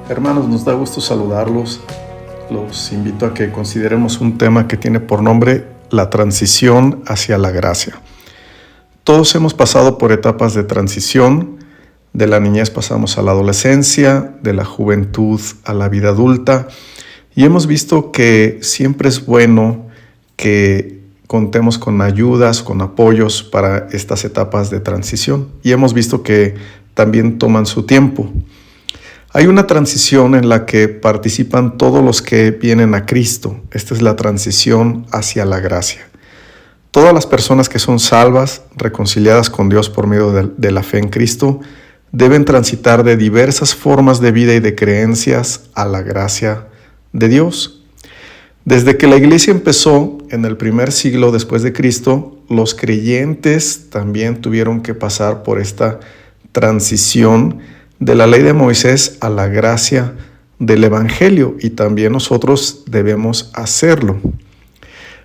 Hermanos, nos da gusto saludarlos. Los invito a que consideremos un tema que tiene por nombre la transición hacia la gracia. Todos hemos pasado por etapas de transición. De la niñez pasamos a la adolescencia, de la juventud a la vida adulta, y hemos visto que siempre es bueno que contemos con ayudas, con apoyos para estas etapas de transición, y hemos visto que también toman su tiempo. Hay una transición en la que participan todos los que vienen a Cristo. Esta es la transición hacia la gracia. Todas las personas que son salvas, reconciliadas con Dios por medio de la fe en Cristo, deben transitar de diversas formas de vida y de creencias a la gracia de Dios. Desde que la iglesia empezó en el primer siglo después de Cristo, los creyentes también tuvieron que pasar por esta transición de la ley de Moisés a la gracia del Evangelio, y también nosotros debemos hacerlo.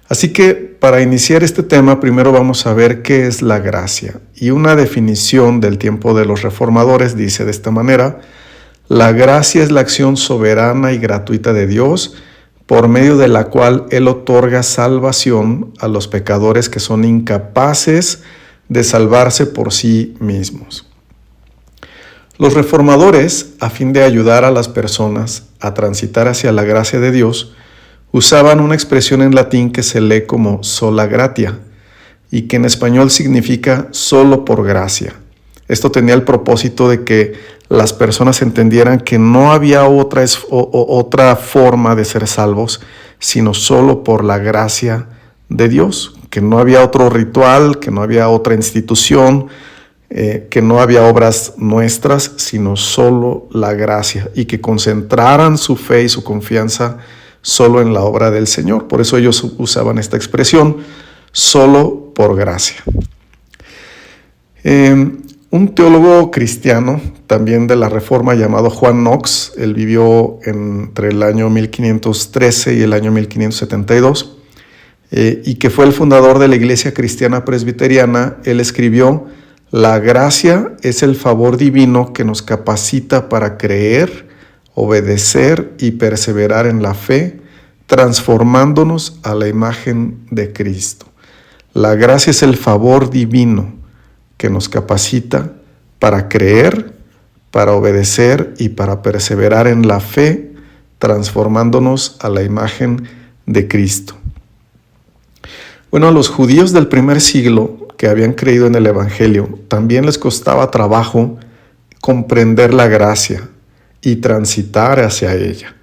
Así que para iniciar este tema, primero vamos a ver qué es la gracia. Y una definición del tiempo de los reformadores dice de esta manera: la gracia es la acción soberana y gratuita de Dios, por medio de la cual Él otorga salvación a los pecadores que son incapaces de salvarse por sí mismos. Los reformadores, a fin de ayudar a las personas a transitar hacia la gracia de Dios, usaban una expresión en latín que se lee como sola gratia y que en español significa solo por gracia. Esto tenía el propósito de que las personas entendieran que no había otra forma de ser salvos, sino solo por la gracia de Dios, que no había otro ritual, que no había otra institución, que no había obras nuestras, sino solo la gracia, y que concentraran su fe y su confianza solo en la obra del Señor. Por eso ellos usaban esta expresión, solo por gracia. Un teólogo cristiano, también de la Reforma, llamado Juan Knox, él vivió entre el año 1513 y el año 1572, y que fue el fundador de la Iglesia Cristiana Presbiteriana. Él escribió: la gracia es el favor divino que nos capacita para creer, obedecer y perseverar en la fe, transformándonos a la imagen de Cristo. La gracia es el favor divino que nos capacita para creer, para obedecer y para perseverar en la fe, transformándonos a la imagen de Cristo. Bueno, a los judíos del primer siglo que habían creído en el Evangelio, también les costaba trabajo comprender la gracia y transitar hacia ella.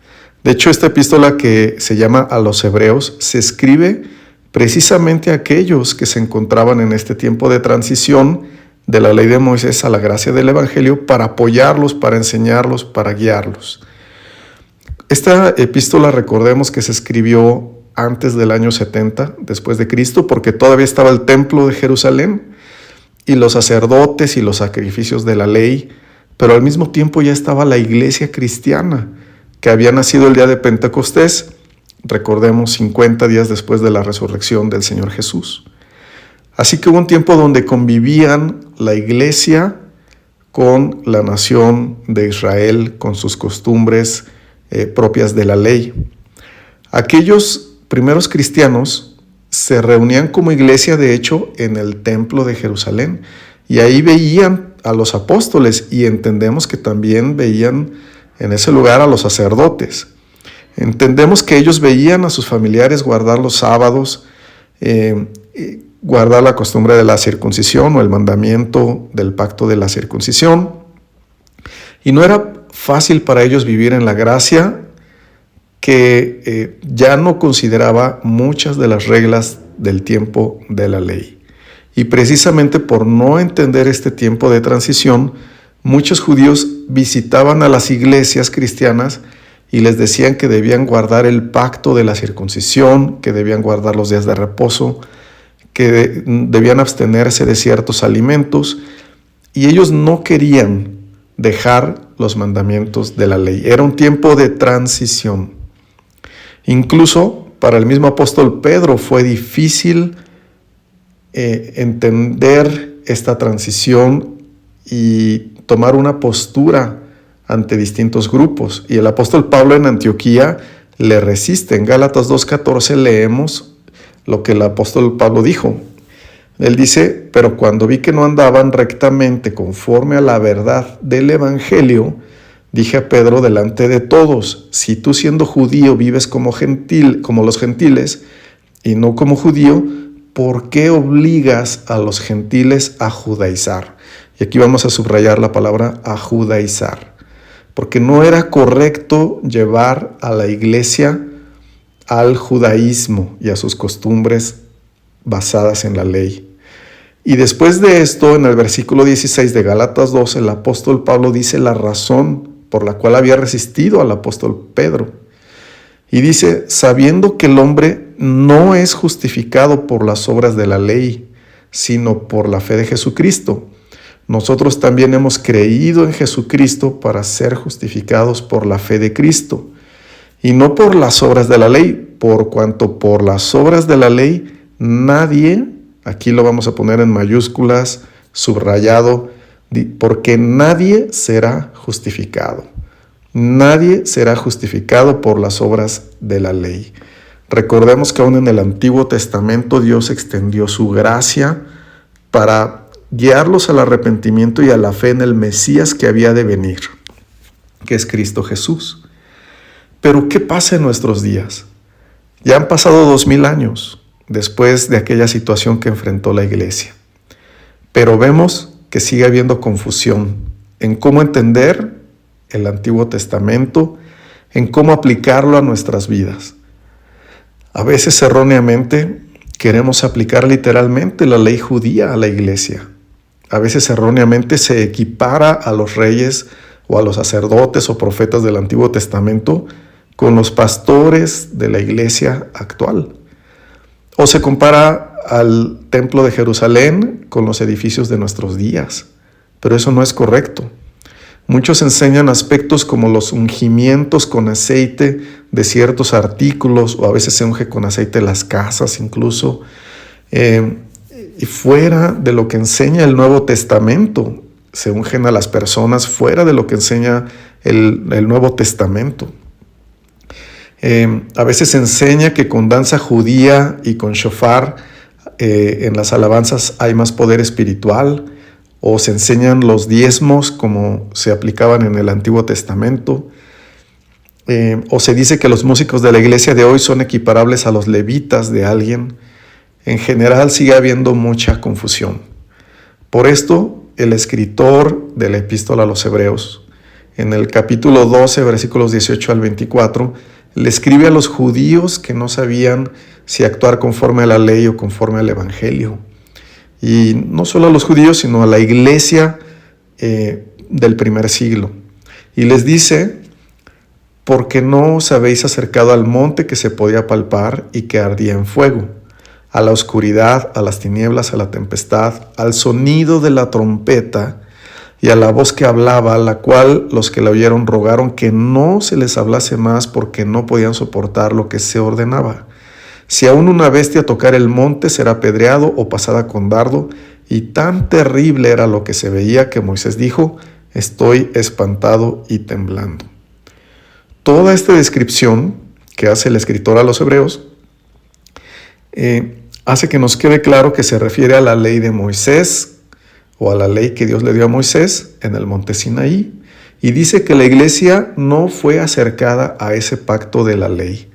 De hecho, esta epístola, que se llama a los Hebreos, se escribe precisamente a aquellos que se encontraban en este tiempo de transición de la ley de Moisés a la gracia del Evangelio, para apoyarlos, para enseñarlos, para guiarlos. Esta epístola, recordemos que se escribió antes del año 70 después de Cristo, porque todavía estaba el templo de Jerusalén y los sacerdotes y los sacrificios de la ley, pero al mismo tiempo ya estaba la iglesia cristiana, que había nacido el día de Pentecostés, recordemos, 50 días después de la resurrección del Señor Jesús. Así que hubo un tiempo donde convivían la iglesia con la nación de Israel, con sus costumbres propias de la ley. Aquellos primeros cristianos se reunían como iglesia, de hecho, en el templo de Jerusalén, y ahí veían a los apóstoles, y entendemos que también veían en ese lugar a los sacerdotes. Entendemos que ellos veían a sus familiares guardar los sábados, guardar la costumbre de la circuncisión o el mandamiento del pacto de la circuncisión, y no era fácil para ellos vivir en la gracia, que ya no consideraba muchas de las reglas del tiempo de la ley. Y precisamente por no entender este tiempo de transición, muchos judíos visitaban a las iglesias cristianas y les decían que debían guardar el pacto de la circuncisión, que debían guardar los días de reposo, que debían abstenerse de ciertos alimentos, y ellos no querían dejar los mandamientos de la ley. Era un tiempo de transición. Incluso para el mismo apóstol Pedro fue difícil entender esta transición y tomar una postura ante distintos grupos. Y el apóstol Pablo en Antioquía le resiste. En Gálatas 2:14 leemos lo que el apóstol Pablo dijo. Él dice: pero cuando vi que no andaban rectamente conforme a la verdad del evangelio, dije a Pedro delante de todos: si tú siendo judío vives como gentil, como los gentiles, y no como judío, ¿por qué obligas a los gentiles a judaizar? Y aquí vamos a subrayar la palabra a judaizar, porque no era correcto llevar a la iglesia al judaísmo y a sus costumbres basadas en la ley. Y después de esto, en el versículo 16 de Gálatas 2, el apóstol Pablo dice la razón por la cual había resistido al apóstol Pedro. Y dice: sabiendo que el hombre no es justificado por las obras de la ley, sino por la fe de Jesucristo. Nosotros también hemos creído en Jesucristo para ser justificados por la fe de Cristo, y no por las obras de la ley, por cuanto por las obras de la ley nadie, aquí lo vamos a poner en mayúsculas, subrayado, porque nadie será justificado. Nadie será justificado por las obras de la ley. Recordemos que aún en el Antiguo Testamento Dios extendió su gracia para guiarlos al arrepentimiento y a la fe en el Mesías que había de venir, que es Cristo Jesús. Pero ¿qué pasa en nuestros días? Ya han pasado 2000 años después de aquella situación que enfrentó la iglesia. Pero vemos que sigue habiendo confusión en cómo entender el Antiguo Testamento, en cómo aplicarlo a nuestras vidas. A veces erróneamente queremos aplicar literalmente la ley judía a la iglesia. A veces erróneamente se equipara a los reyes o a los sacerdotes o profetas del Antiguo Testamento con los pastores de la iglesia actual. O se compara al templo de Jerusalén con los edificios de nuestros días. Pero eso no es correcto. Muchos enseñan aspectos como los ungimientos con aceite de ciertos artículos, o a veces se unge con aceite las casas incluso, y fuera de lo que enseña el Nuevo Testamento. Se ungen a las personas fuera de lo que enseña el Nuevo Testamento. A veces se enseña que con danza judía y con shofar en las alabanzas hay más poder espiritual, o se enseñan los diezmos como se aplicaban en el Antiguo Testamento, o se dice que los músicos de la iglesia de hoy son equiparables a los levitas de alguien. En general sigue habiendo mucha confusión. Por esto, el escritor de la Epístola a los Hebreos, en el capítulo 12, versículos 18 al 24, le escribe a los judíos que no sabían si actuar conforme a la ley o conforme al Evangelio. Y no solo a los judíos, sino a la iglesia del primer siglo. Y les dice: porque no os habéis acercado al monte que se podía palpar y que ardía en fuego, a la oscuridad, a las tinieblas, a la tempestad, al sonido de la trompeta y a la voz que hablaba, la cual los que la oyeron rogaron que no se les hablase más, porque no podían soportar lo que se ordenaba. Si aún una bestia tocara el monte, será apedreado o pasada con dardo. Y tan terrible era lo que se veía que Moisés dijo: estoy espantado y temblando. Toda esta descripción que hace el escritor a los Hebreos hace que nos quede claro que se refiere a la ley de Moisés, o a la ley que Dios le dio a Moisés en el monte Sinaí, y dice que la iglesia no fue acercada a ese pacto de la ley.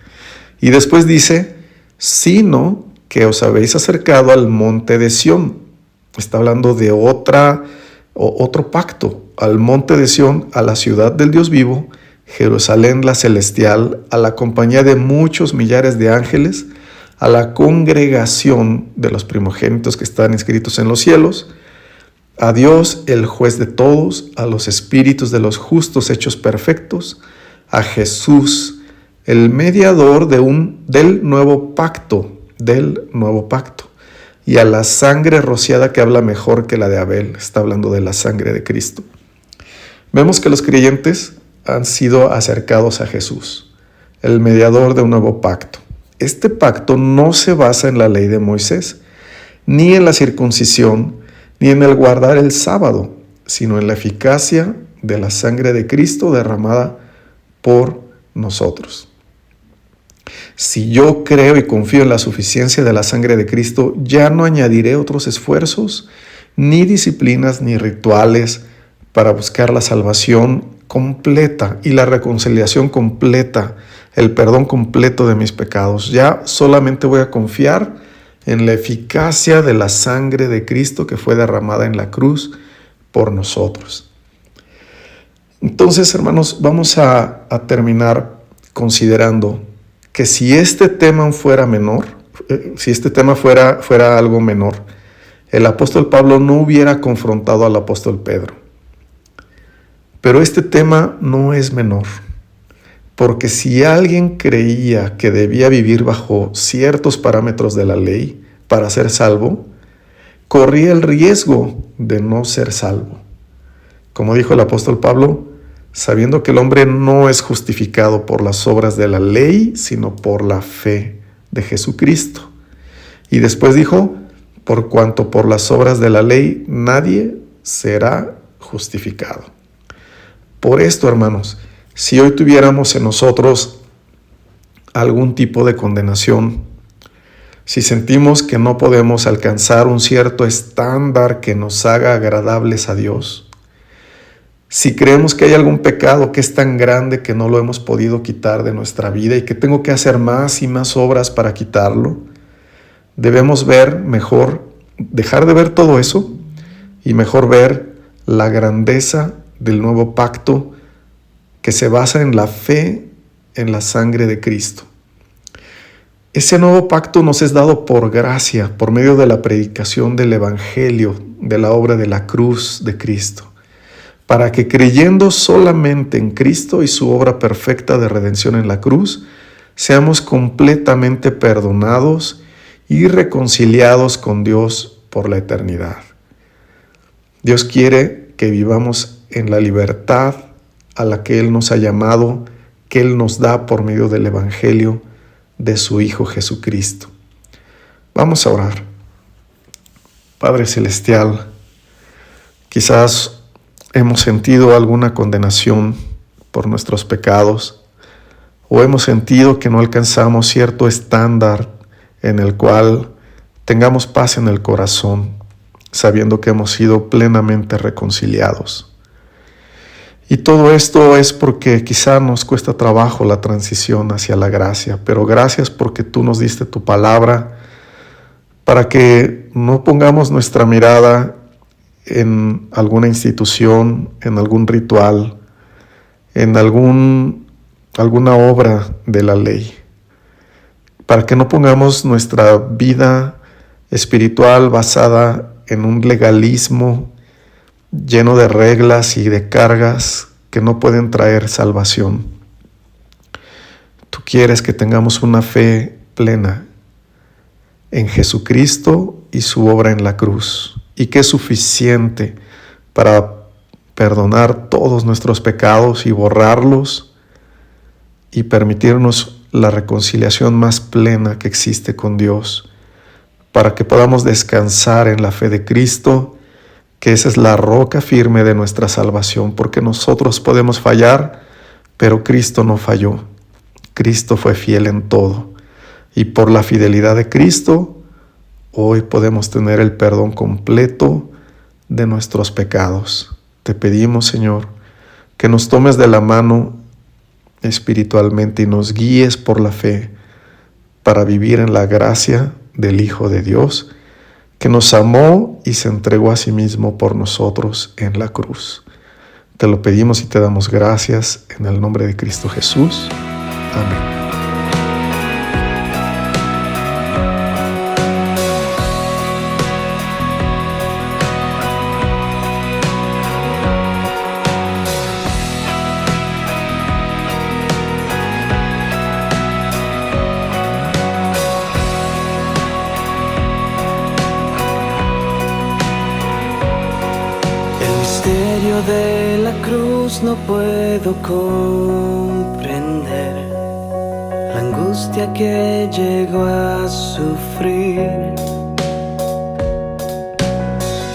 Y después dice: sino que os habéis acercado al monte de Sión. Está hablando de otro pacto, al monte de Sión, a la ciudad del Dios vivo, Jerusalén la celestial, a la compañía de muchos millares de ángeles, a la congregación de los primogénitos que están inscritos en los cielos, a Dios, el juez de todos, a los espíritus de los justos hechos perfectos, a Jesús, el mediador del nuevo pacto, y a la sangre rociada que habla mejor que la de Abel. Está hablando de la sangre de Cristo. Vemos que los creyentes han sido acercados a Jesús, el mediador de un nuevo pacto. Este pacto no se basa en la ley de Moisés, ni en la circuncisión, ni en el guardar el sábado, sino en la eficacia de la sangre de Cristo derramada por nosotros. Si yo creo y confío en la suficiencia de la sangre de Cristo, ya no añadiré otros esfuerzos, ni disciplinas, ni rituales para buscar la salvación completa y la reconciliación completa, el perdón completo de mis pecados. Ya solamente voy a confiar en la eficacia de la sangre de Cristo que fue derramada en la cruz por nosotros. Entonces, hermanos, vamos a terminar considerando que si este tema fuera menor, si este tema fuera algo menor, el apóstol Pablo no hubiera confrontado al apóstol Pedro. Pero este tema no es menor, porque si alguien creía que debía vivir bajo ciertos parámetros de la ley para ser salvo, corría el riesgo de no ser salvo. Como dijo el apóstol Pablo, sabiendo que el hombre no es justificado por las obras de la ley, sino por la fe de Jesucristo. Y después dijo, por cuanto por las obras de la ley nadie será justificado. Por esto, hermanos, si hoy tuviéramos en nosotros algún tipo de condenación, si sentimos que no podemos alcanzar un cierto estándar que nos haga agradables a Dios, si creemos que hay algún pecado que es tan grande que no lo hemos podido quitar de nuestra vida y que tengo que hacer más y más obras para quitarlo, debemos dejar de ver todo eso y mejor ver la grandeza del nuevo pacto que se basa en la fe en la sangre de Cristo. Ese nuevo pacto nos es dado por gracia, por medio de la predicación del Evangelio, de la obra de la cruz de Cristo, para que creyendo solamente en Cristo y su obra perfecta de redención en la cruz, seamos completamente perdonados y reconciliados con Dios por la eternidad. Dios quiere que vivamos en la libertad a la que Él nos ha llamado, que Él nos da por medio del Evangelio de su Hijo Jesucristo. Vamos a orar. Padre Celestial, quizás hemos sentido alguna condenación por nuestros pecados o hemos sentido que no alcanzamos cierto estándar en el cual tengamos paz en el corazón, sabiendo que hemos sido plenamente reconciliados. Y todo esto es porque quizá nos cuesta trabajo la transición hacia la gracia, pero gracias porque tú nos diste tu palabra para que no pongamos nuestra mirada en alguna institución, en algún ritual, en alguna obra de la ley, para que no pongamos nuestra vida espiritual basada en un legalismo lleno de reglas y de cargas que no pueden traer salvación. Tú quieres que tengamos una fe plena en Jesucristo y su obra en la cruz, y que es suficiente para perdonar todos nuestros pecados y borrarlos y permitirnos la reconciliación más plena que existe con Dios, para que podamos descansar en la fe de Cristo, que esa es la roca firme de nuestra salvación, porque nosotros podemos fallar, pero Cristo no falló. Cristo fue fiel en todo, y por la fidelidad de Cristo, hoy podemos tener el perdón completo de nuestros pecados. Te pedimos, Señor, que nos tomes de la mano espiritualmente y nos guíes por la fe para vivir en la gracia del Hijo de Dios, que nos amó y se entregó a sí mismo por nosotros en la cruz. Te lo pedimos y te damos gracias en el nombre de Cristo Jesús. Amén. De la cruz no puedo comprender la angustia que llegó a sufrir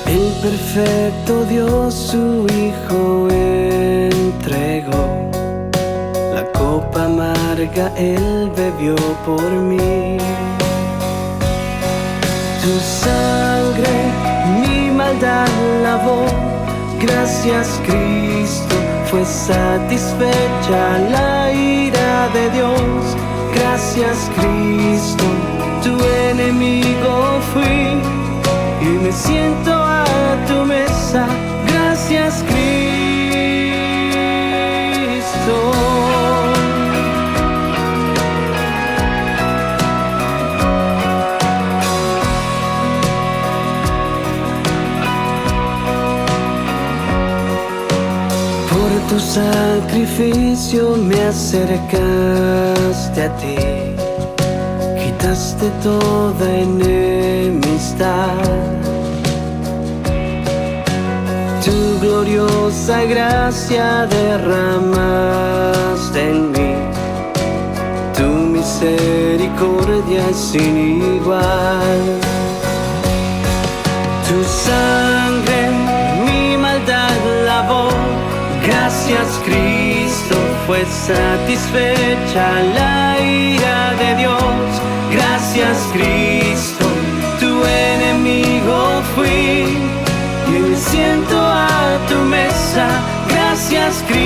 el perfecto Dios, su Hijo entregó. La copa amarga Él bebió por mí. Tu sangre mi maldad lavó. Gracias Cristo, fue satisfecha la ira de Dios. Gracias Cristo, tu enemigo fui y me siento a tu mesa. Gracias Cristo. Por tu sacrificio me acercaste a ti, quitaste toda enemistad. Tu gloriosa gracia derramaste en mí, tu misericordia es sin igual. Tu sangre mi maldad lavó. Gracias Cristo, fue satisfecha la ira de Dios. Gracias Cristo, tu enemigo fui y me siento a tu mesa. Gracias Cristo.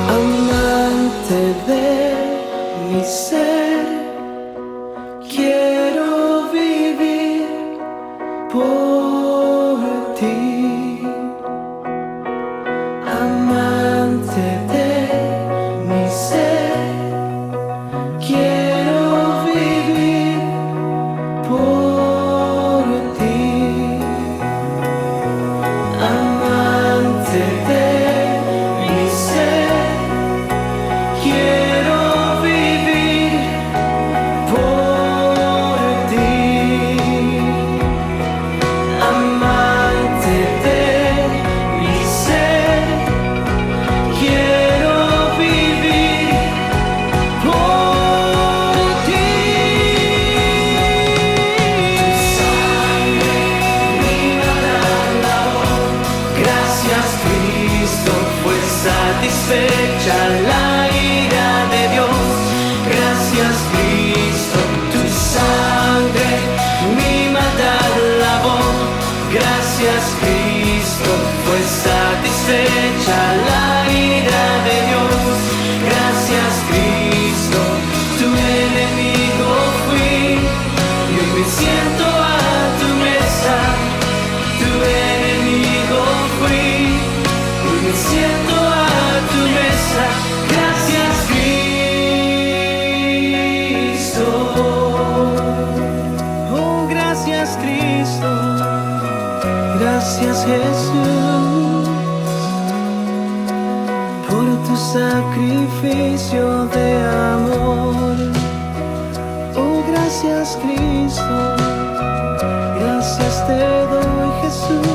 Amante de mi ser, quiero vivir por ti. Amante de mi ser, quiero vivir por ti. Amante de mi ser, quiero vivir por ti. Amante de mi ser, quiero vivir por ti. Tu sangre mi maldad lavó. Gracias Cristo, fue satisfecha la ira de Dios. Gracias Cristo, tu sangre mi maldad lavó. Gracias Cristo, fue satisfecha la ira de Dios. Gracias Cristo, tu enemigo fui y hoy me siento a tu mesa. Tu enemigo fui, hoy me siento a tu mesa. Gracias Cristo. Oh, gracias Cristo. Gracias Jesús por tu sacrificio de amor. Oh, gracias Cristo. Gracias te doy Jesús.